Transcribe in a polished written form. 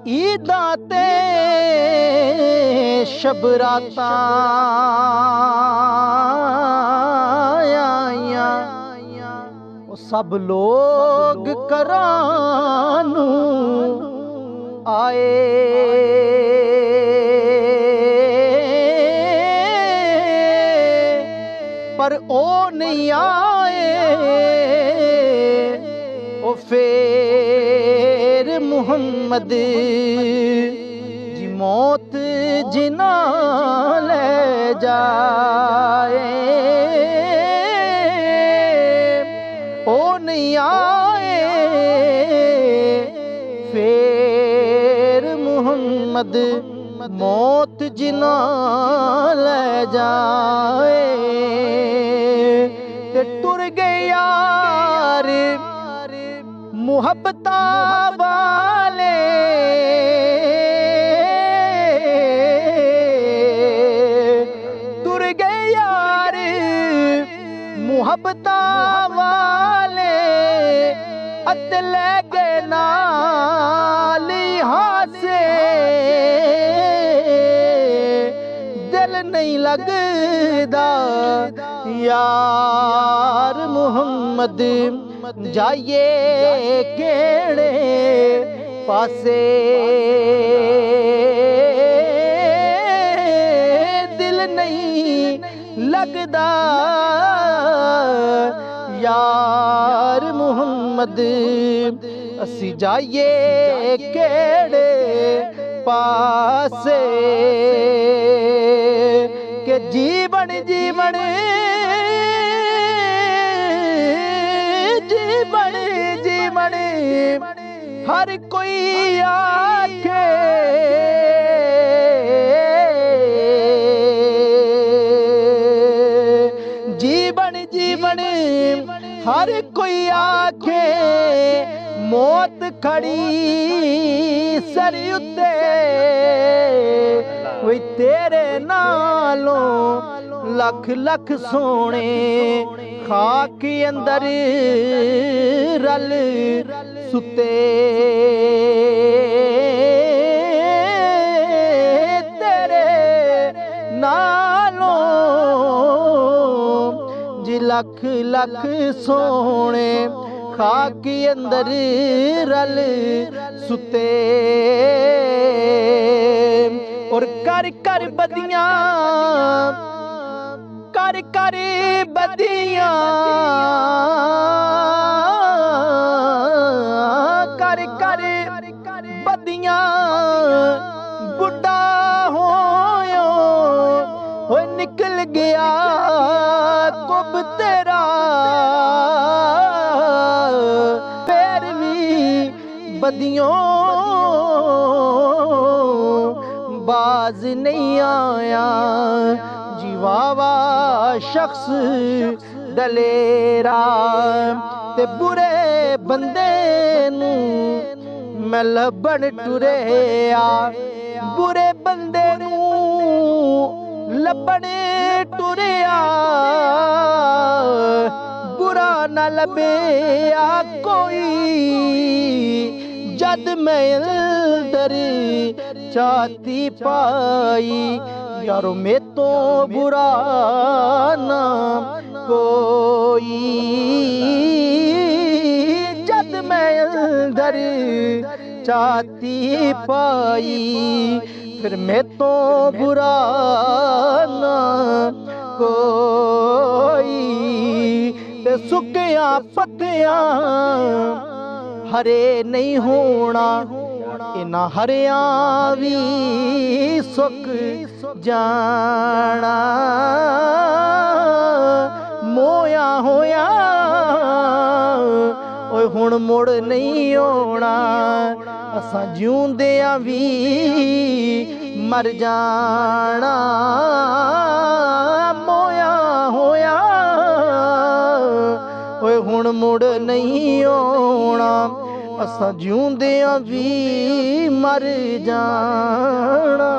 ईदां ते शब रातां आईयां, सब लोग घरां नूं आए, पर ओ नहीं आए। ओ फेर मुहम्मद जी मौत जिना ले जाए, ओ नहीं आए। फेर मुहम्मद मौत जिना ले जाए, ते टुर गए यार मुहब्बतां वाले, टुर गए यार मुहब्बतां वाले, अत ले गए नाल हासे। दिल नहीं लगदा यार मुहम्मद जाइए केड़े पासे, दिल नहीं लगदा यार मुहम्मद असी जाइए केड़े पासे। के जीवन जीवन जीवन जीवन हर कोई आखे, जीवन जीवन हर कोई आखे, मौत खड़ी सर उत्ते, वे तेरे नालों लख लख सोने खाक अंदर रल सुते। तेरे नालों जी लख लख सोने खाक अंदर रल सुते। और कर कर बदियां कर कर बदियां, कर कर बदियां बुढ़ा होयो, हो निकल गया कुब तेरा, फिर भी बदियों बाज नहीं आया। जीवावा शख्स दलेरा, ते बुरे बंदे नू मैं लभण टुरिया, बुरे बंदे नू लभण टुरिया, बुरा न लभेया कोई। जद मैं अंदर छाती पाई, यारो मैं तो बुरा ना कोई। जद मैं अंदर छाती पाई, फिर मैं तो बुरा ना कोई। ते सुकिया पत्तियां हरे नहीं होना, इना हरियां भी सुक जाना। मोया होया ओए हुण मुड़ नहीं आना, असां जिउंदियां भी मर जाना। मोया होया ओए हुण मुड़ नहीं आना, असां जिउंदियां भी मर जाना।